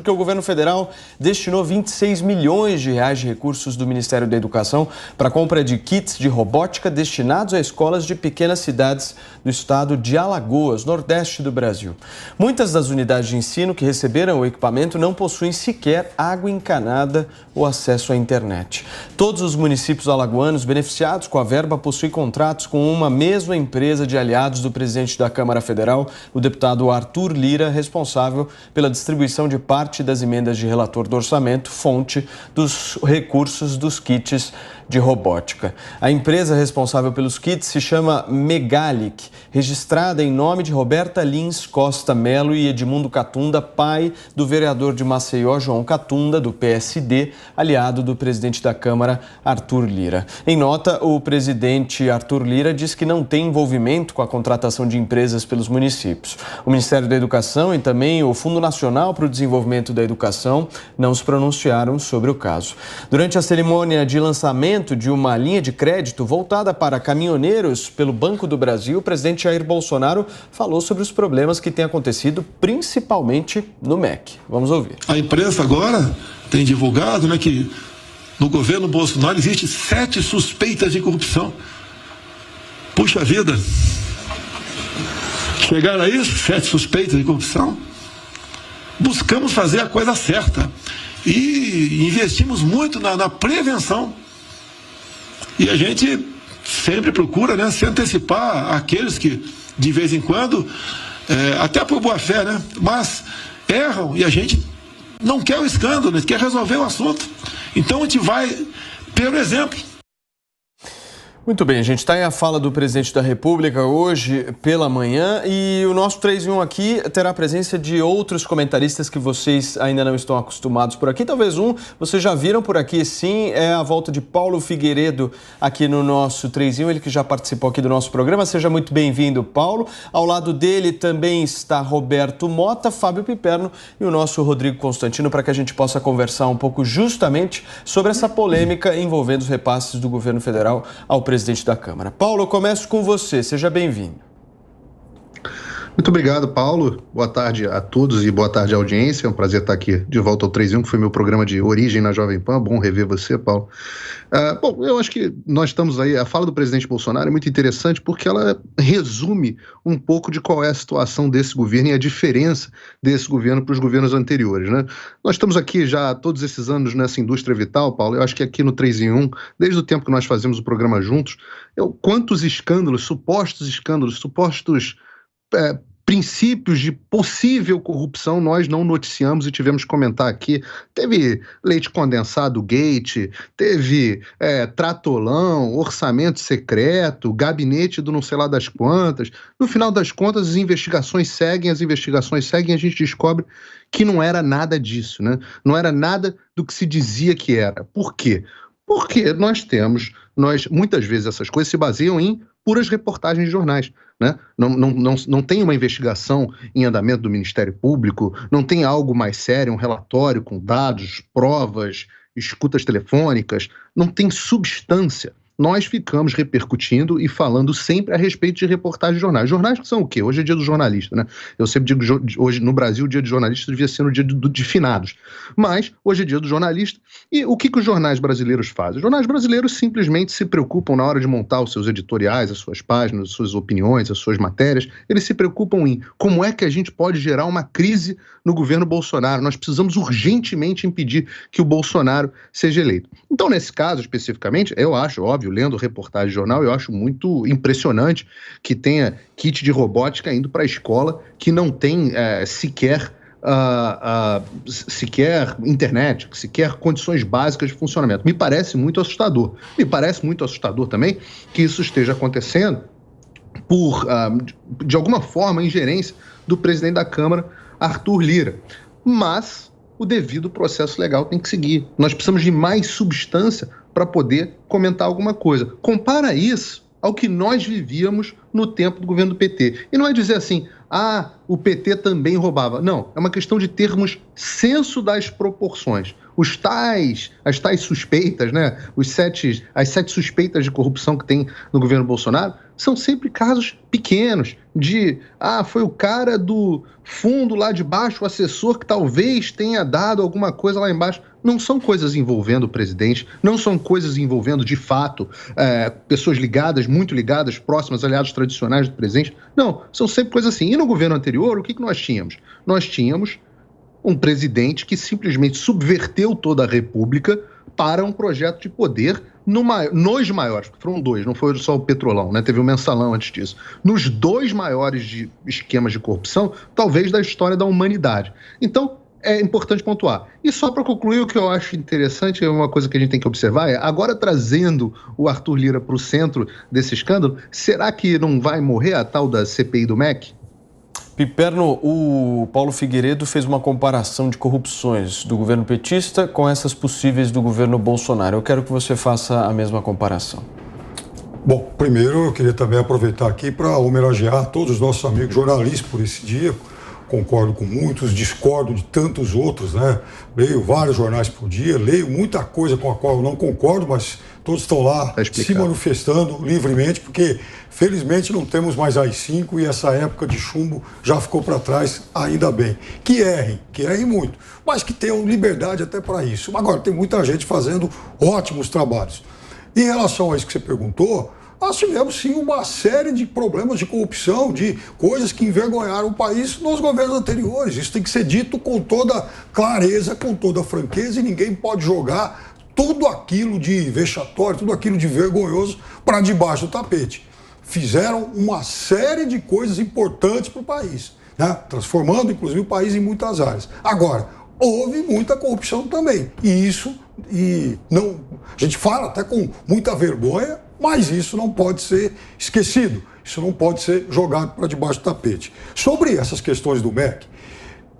porque o governo federal destinou 26 milhões de reais de recursos do Ministério da Educação para a compra de kits de robótica destinados a escolas de pequenas cidades do estado de Alagoas, nordeste do Brasil. Muitas das unidades de ensino que receberam o equipamento não possuem sequer água encanada ou acesso à internet. Todos os municípios alagoanos beneficiados com a verba possuem contratos com uma mesma empresa de aliados do presidente da Câmara Federal, o deputado Arthur Lira, responsável pela distribuição de parte das emendas de relator do orçamento, fonte dos recursos dos kits de robótica. A empresa responsável pelos kits se chama Megalic, registrada em nome de Roberta Lins Costa Melo e Edmundo Catunda, pai do vereador de Maceió, João Catunda, do PSD, aliado do presidente da Câmara, Arthur Lira. Em nota, o presidente Arthur Lira diz que não tem envolvimento com a contratação de empresas pelos municípios. O Ministério da Educação e também o Fundo Nacional para o Desenvolvimento da Educação não se pronunciaram sobre o caso. Durante a cerimônia de lançamento de uma linha de crédito voltada para caminhoneiros pelo Banco do Brasil, o presidente Jair Bolsonaro falou sobre os problemas que têm acontecido, principalmente no MEC. Vamos ouvir. A imprensa agora tem divulgado, que no governo Bolsonaro existe 7 suspeitas de corrupção. Puxa vida! Chegaram a isso, 7 suspeitas de corrupção? Buscamos fazer a coisa certa e investimos muito na prevenção. E a gente sempre procura, se antecipar àqueles que, de vez em quando, até por boa fé, mas erram e a gente não quer o escândalo, a gente quer resolver o assunto. Então a gente vai pelo exemplo. Muito bem, a gente está em a fala do presidente da República hoje pela manhã e o nosso 3 em 1 aqui terá a presença de outros comentaristas que vocês ainda não estão acostumados por aqui. Talvez vocês já viram por aqui, sim, é a volta de Paulo Figueiredo aqui no nosso 3 em 1, ele que já participou aqui do nosso programa. Seja muito bem-vindo, Paulo. Ao lado dele também está Roberto Mota, Fábio Piperno e o nosso Rodrigo Constantino, para que a gente possa conversar um pouco justamente sobre essa polêmica envolvendo os repasses do governo federal ao presidente da Câmara. Paulo, eu começo com você. Seja bem-vindo. Muito obrigado, Paulo. Boa tarde a todos e boa tarde à audiência. É um prazer estar aqui de volta ao 3 em 1, que foi meu programa de origem na Jovem Pan. Bom rever você, Paulo. Bom, eu acho que nós estamos aí... A fala do presidente Bolsonaro é muito interessante porque ela resume um pouco de qual é a situação desse governo e a diferença desse governo para os governos anteriores, Nós estamos aqui já há todos esses anos nessa indústria vital, Paulo. Eu acho que aqui no 3 em 1, desde o tempo que nós fazemos o programa juntos, quantos escândalos, supostos princípios de possível corrupção nós não noticiamos e tivemos que comentar aqui. Teve leite condensado gate, teve tratolão, orçamento secreto, gabinete do não sei lá das quantas. No final das contas, as investigações seguem, a gente descobre que não era nada disso, Não era nada do que se dizia que era. Por quê? Porque muitas vezes essas coisas se baseiam em puras reportagens de jornais, Não tem uma investigação em andamento do Ministério Público, não tem algo mais sério, um relatório com dados, provas, escutas telefônicas, não tem substância. Nós ficamos repercutindo e falando sempre a respeito de reportagens de jornais. Jornais que são o quê? Hoje é dia do jornalista, Eu sempre digo que hoje no Brasil o dia do jornalista devia ser no dia de finados. Mas hoje é dia do jornalista. E o que os jornais brasileiros fazem? Os jornais brasileiros simplesmente se preocupam na hora de montar os seus editoriais, as suas páginas, as suas opiniões, as suas matérias. Eles se preocupam em como é que a gente pode gerar uma crise no governo Bolsonaro. Nós precisamos urgentemente impedir que o Bolsonaro seja eleito. Então, nesse caso especificamente, eu acho, óbvio, lendo reportagem de jornal, eu acho muito impressionante que tenha kit de robótica indo para a escola que não tem sequer internet, sequer condições básicas de funcionamento. Me parece muito assustador. Me parece muito assustador também que isso esteja acontecendo por, de alguma forma, ingerência do presidente da Câmara, Arthur Lira. Mas o devido processo legal tem que seguir. Nós precisamos de mais substância para poder comentar alguma coisa. Compara isso, ao que nós vivíamos no tempo do governo do PT. E não é dizer assim, o PT também roubava. Não, é uma questão de termos senso das proporções. As tais suspeitas, né? As 7 suspeitas de corrupção que tem no governo Bolsonaro, são sempre casos pequenos, foi o cara do fundo lá de baixo, o assessor que talvez tenha dado alguma coisa lá embaixo. Não são coisas envolvendo o presidente, não são coisas envolvendo, de fato, pessoas ligadas, muito ligadas, próximas, aliados tradicionais do presidente. Não, são sempre coisas assim. E no governo anterior, o que nós tínhamos? Nós tínhamos um presidente que simplesmente subverteu toda a República para um projeto de poder nos maiores, foram 2, não foi só o Petrolão, né? Teve o Mensalão antes disso. Nos 2 maiores esquemas de corrupção, talvez da história da humanidade. Então, é importante pontuar. E só para concluir, o que eu acho interessante, é uma coisa que a gente tem que observar, agora trazendo o Arthur Lira para o centro desse escândalo, será que não vai morrer a tal da CPI do MEC? Piperno, o Paulo Figueiredo fez uma comparação de corrupções do governo petista com essas possíveis do governo Bolsonaro. Eu quero que você faça a mesma comparação. Bom, primeiro eu queria também aproveitar aqui para homenagear todos os nossos amigos jornalistas por esse dia. Concordo com muitos, discordo de tantos outros, né? Leio vários jornais por dia, leio muita coisa com a qual eu não concordo, mas todos estão lá se manifestando livremente, porque felizmente não temos mais AI-5 e essa época de chumbo já ficou para trás, ainda bem. Que errem muito, mas que tenham liberdade até para isso. Agora, tem muita gente fazendo ótimos trabalhos. Em relação a isso que você perguntou, nós tivemos sim uma série de problemas de corrupção, de coisas que envergonharam o país nos governos anteriores. Isso tem que ser dito com toda clareza, com toda franqueza, e ninguém pode jogar tudo aquilo de vexatório, tudo aquilo de vergonhoso para debaixo do tapete. Fizeram uma série de coisas importantes para o país, né? Transformando inclusive o país em muitas áreas. Agora, houve muita corrupção também, a gente fala até com muita vergonha, mas isso não pode ser esquecido, isso não pode ser jogado para debaixo do tapete. Sobre essas questões do MEC,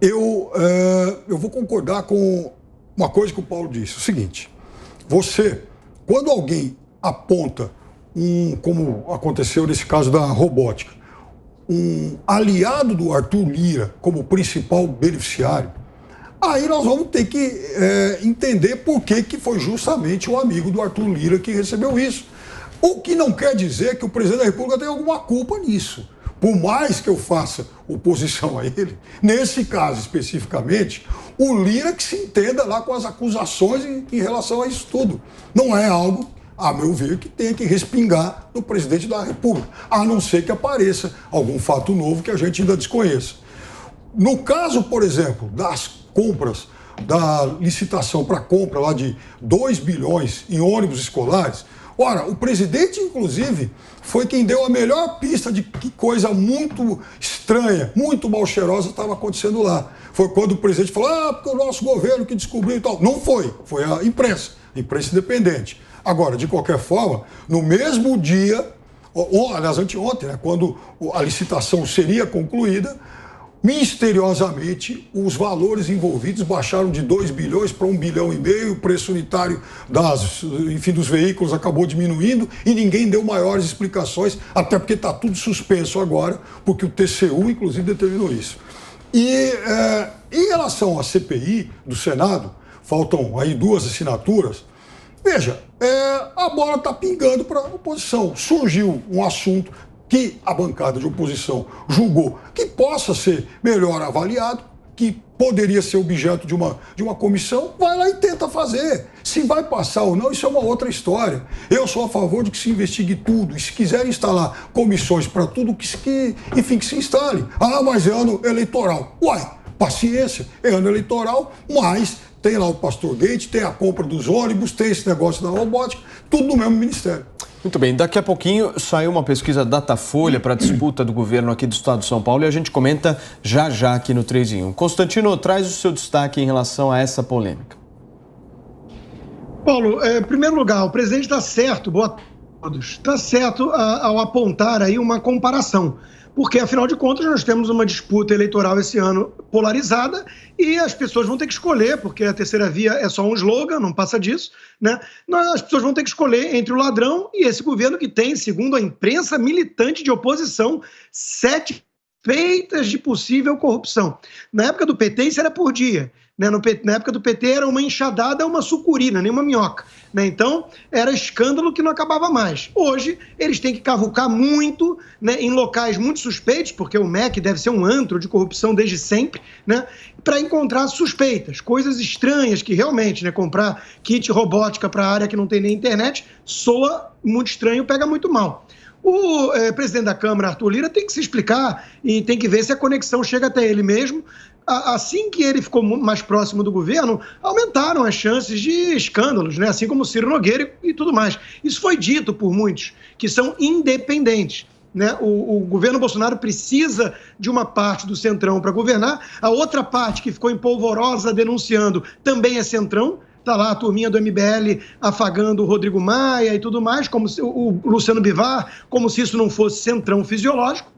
eu vou concordar com uma coisa que o Paulo disse, o seguinte: quando alguém aponta, como aconteceu nesse caso da robótica, um aliado do Arthur Lira como principal beneficiário, aí nós vamos ter que entender por que foi justamente o amigo do Arthur Lira que recebeu isso. O que não quer dizer que o presidente da República tem alguma culpa nisso. Por mais que eu faça oposição a ele, nesse caso especificamente, o Lira que se entenda lá com as acusações em relação a isso tudo. Não é algo, a meu ver, que tenha que respingar no presidente da República, a não ser que apareça algum fato novo que a gente ainda desconheça. No caso, por exemplo, das compras, da licitação para compra lá de 2 bilhões em ônibus escolares, ora, o presidente, inclusive, foi quem deu a melhor pista de que coisa muito estranha, muito mal cheirosa estava acontecendo lá. Foi quando o presidente falou, porque o nosso governo que descobriu e tal. Não foi a imprensa independente. Agora, de qualquer forma, no mesmo dia, aliás, anteontem, né, quando a licitação seria concluída, misteriosamente, os valores envolvidos baixaram de 2 bilhões para 1,5 bilhão, o preço unitário dos veículos acabou diminuindo e ninguém deu maiores explicações, até porque está tudo suspenso agora, porque o TCU, inclusive, determinou isso. E em relação à CPI do Senado, faltam aí 2 assinaturas, veja, a bola está pingando para a oposição. Surgiu um assunto que a bancada de oposição julgou que possa ser melhor avaliado, que poderia ser objeto de uma comissão, vai lá e tenta fazer. Se vai passar ou não, isso é uma outra história. Eu sou a favor de que se investigue tudo, e se quiserem instalar comissões para tudo, que se instale. Mas é ano eleitoral. Paciência, é ano eleitoral, mas tem lá o Pastor Gate, tem a compra dos ônibus, tem esse negócio da robótica, tudo no mesmo ministério. Muito bem, daqui a pouquinho saiu uma pesquisa Datafolha para a disputa do governo aqui do estado de São Paulo e a gente comenta já aqui no 3 em 1. Constantino, traz o seu destaque em relação a essa polêmica. Paulo, em primeiro lugar, o presidente está certo, boa Está certo ao apontar aí uma comparação, porque, afinal de contas, nós temos uma disputa eleitoral esse ano polarizada e as pessoas vão ter que escolher, porque a terceira via é só um slogan, não passa disso, né? As pessoas vão ter que escolher entre o ladrão e esse governo que tem, segundo a imprensa militante de oposição, 7 suspeitas de possível corrupção. Na época do PT, isso era por dia. Na época do PT era uma enxadada, uma sucurina, nem uma minhoca. Então, era escândalo que não acabava mais. Hoje, eles têm que cavucar muito, em locais muito suspeitos, porque o MEC deve ser um antro de corrupção desde sempre, para encontrar suspeitas, coisas estranhas que realmente, comprar kit robótica para a área que não tem nem internet, soa muito estranho, pega muito mal. O presidente da Câmara, Arthur Lira, tem que se explicar e tem que ver se a conexão chega até ele mesmo. Assim que ele ficou mais próximo do governo, aumentaram as chances de escândalos, assim como Ciro Nogueira e tudo mais. Isso foi dito por muitos, que são independentes. O governo Bolsonaro precisa de uma parte do Centrão para governar, a outra parte que ficou em polvorosa denunciando também é Centrão. Está lá a turminha do MBL afagando o Rodrigo Maia e tudo mais, como se, o Luciano Bivar, como se isso não fosse centrão fisiológico,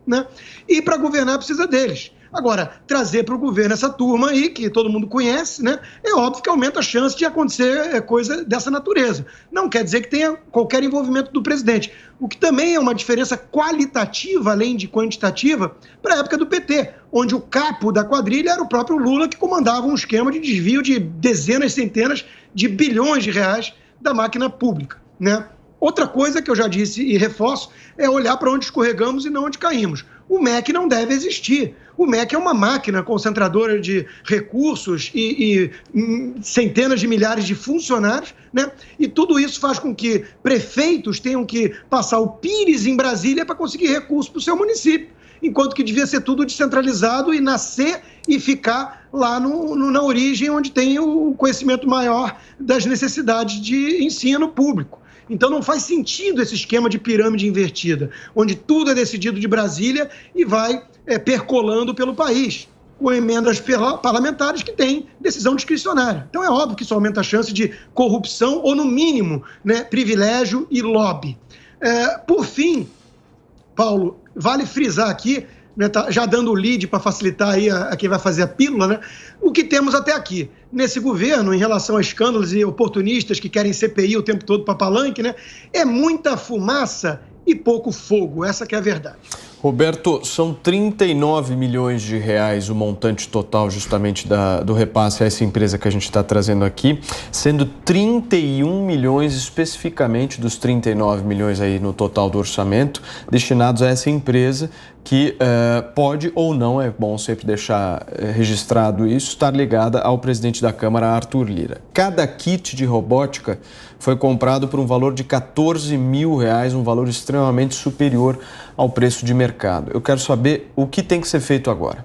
E para governar precisa deles. Agora, trazer para o governo essa turma aí, que todo mundo conhece, é óbvio que aumenta a chance de acontecer coisa dessa natureza. Não quer dizer que tenha qualquer envolvimento do presidente. O que também é uma diferença qualitativa, além de quantitativa, para a época do PT, onde o capo da quadrilha era o próprio Lula, que comandava um esquema de desvio de dezenas, centenas de bilhões de reais da máquina pública, Outra coisa que eu já disse e reforço é olhar para onde escorregamos e não onde caímos. O MEC não deve existir. O MEC é uma máquina concentradora de recursos e centenas de milhares de funcionários, E tudo isso faz com que prefeitos tenham que passar o pires em Brasília para conseguir recursos para o seu município, enquanto que devia ser tudo descentralizado e nascer e ficar lá na origem, onde tem o conhecimento maior das necessidades de ensino público. Então não faz sentido esse esquema de pirâmide invertida, onde tudo é decidido de Brasília e vai percolando pelo país, com emendas parlamentares que têm decisão discricionária. Então é óbvio que isso aumenta a chance de corrupção ou, no mínimo, privilégio e lobby. Por fim, Paulo, vale frisar aqui, já dando o lead para facilitar aí a quem vai fazer a pílula, o que temos até aqui. Nesse governo, em relação a escândalos e oportunistas que querem CPI o tempo todo para palanque, é muita fumaça e pouco fogo, essa que é a verdade. Roberto, são 39 milhões de reais o montante total justamente do repasse a essa empresa que a gente está trazendo aqui, sendo 31 milhões especificamente dos 39 milhões aí no total do orçamento destinados a essa empresa que pode ou não, é bom sempre deixar registrado isso, estar ligada ao presidente da Câmara, Arthur Lira. Cada kit de robótica foi comprado por um valor de R$14 mil, um valor extremamente superior ao preço de mercado. Eu quero saber o que tem que ser feito agora.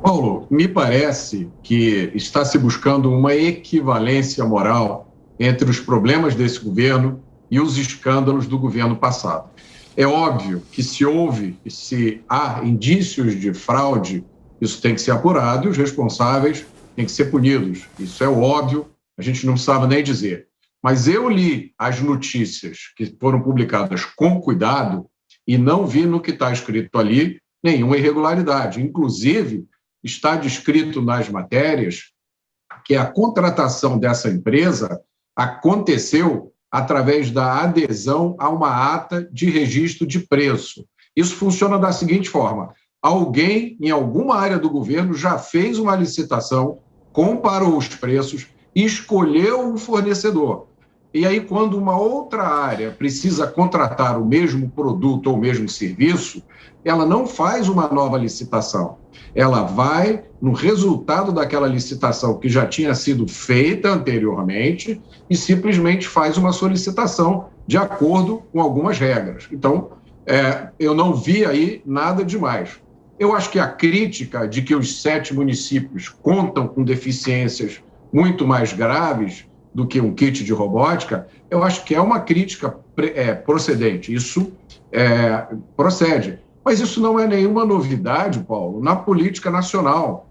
Paulo, me parece que está se buscando uma equivalência moral entre os problemas desse governo e os escândalos do governo passado. É óbvio que se há indícios de fraude, isso tem que ser apurado e os responsáveis têm que ser punidos. Isso é óbvio, a gente não precisava nem dizer. Mas eu li as notícias que foram publicadas com cuidado e não vi no que está escrito ali nenhuma irregularidade. Inclusive, está descrito nas matérias que a contratação dessa empresa aconteceu através da adesão a uma ata de registro de preço. Isso funciona da seguinte forma: alguém, em alguma área do governo, já fez uma licitação, comparou os preços e escolheu um fornecedor. E aí, quando uma outra área precisa contratar o mesmo produto ou o mesmo serviço, ela não faz uma nova licitação. Ela vai no resultado daquela licitação que já tinha sido feita anteriormente e simplesmente faz uma solicitação de acordo com algumas regras. Então, eu não vi aí nada demais. Eu acho que a crítica de que os 7 municípios contam com deficiências muito mais graves do que um kit de robótica, eu acho que é uma crítica procedente. Isso procede. Mas isso não é nenhuma novidade, Paulo, na política nacional.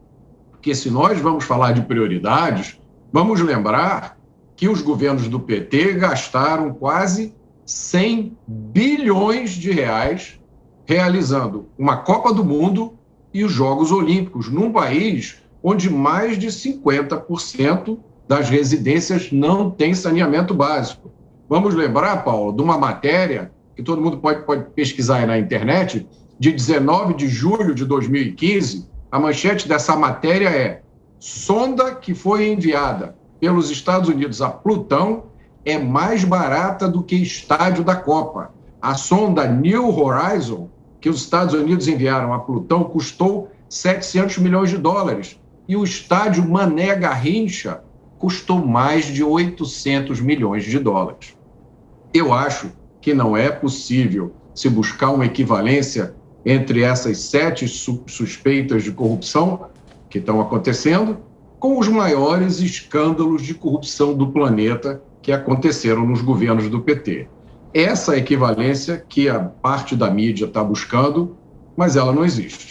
Porque se nós vamos falar de prioridades, vamos lembrar que os governos do PT gastaram quase 100 bilhões de reais realizando uma Copa do Mundo e os Jogos Olímpicos, num país onde mais de 50% das residências não tem saneamento básico. Vamos lembrar, Paulo, de uma matéria que todo mundo pode pesquisar aí na internet, de 19 de julho de 2015, a manchete dessa matéria é: sonda que foi enviada pelos Estados Unidos a Plutão é mais barata do que estádio da Copa. A sonda New Horizon, que os Estados Unidos enviaram a Plutão, custou 700 milhões de dólares. E o estádio Mané Garrincha custou mais de 800 milhões de dólares. Eu acho que não é possível se buscar uma equivalência entre essas 7 suspeitas de corrupção que estão acontecendo com os maiores escândalos de corrupção do planeta que aconteceram nos governos do PT. Essa equivalência que a parte da mídia está buscando, mas ela não existe.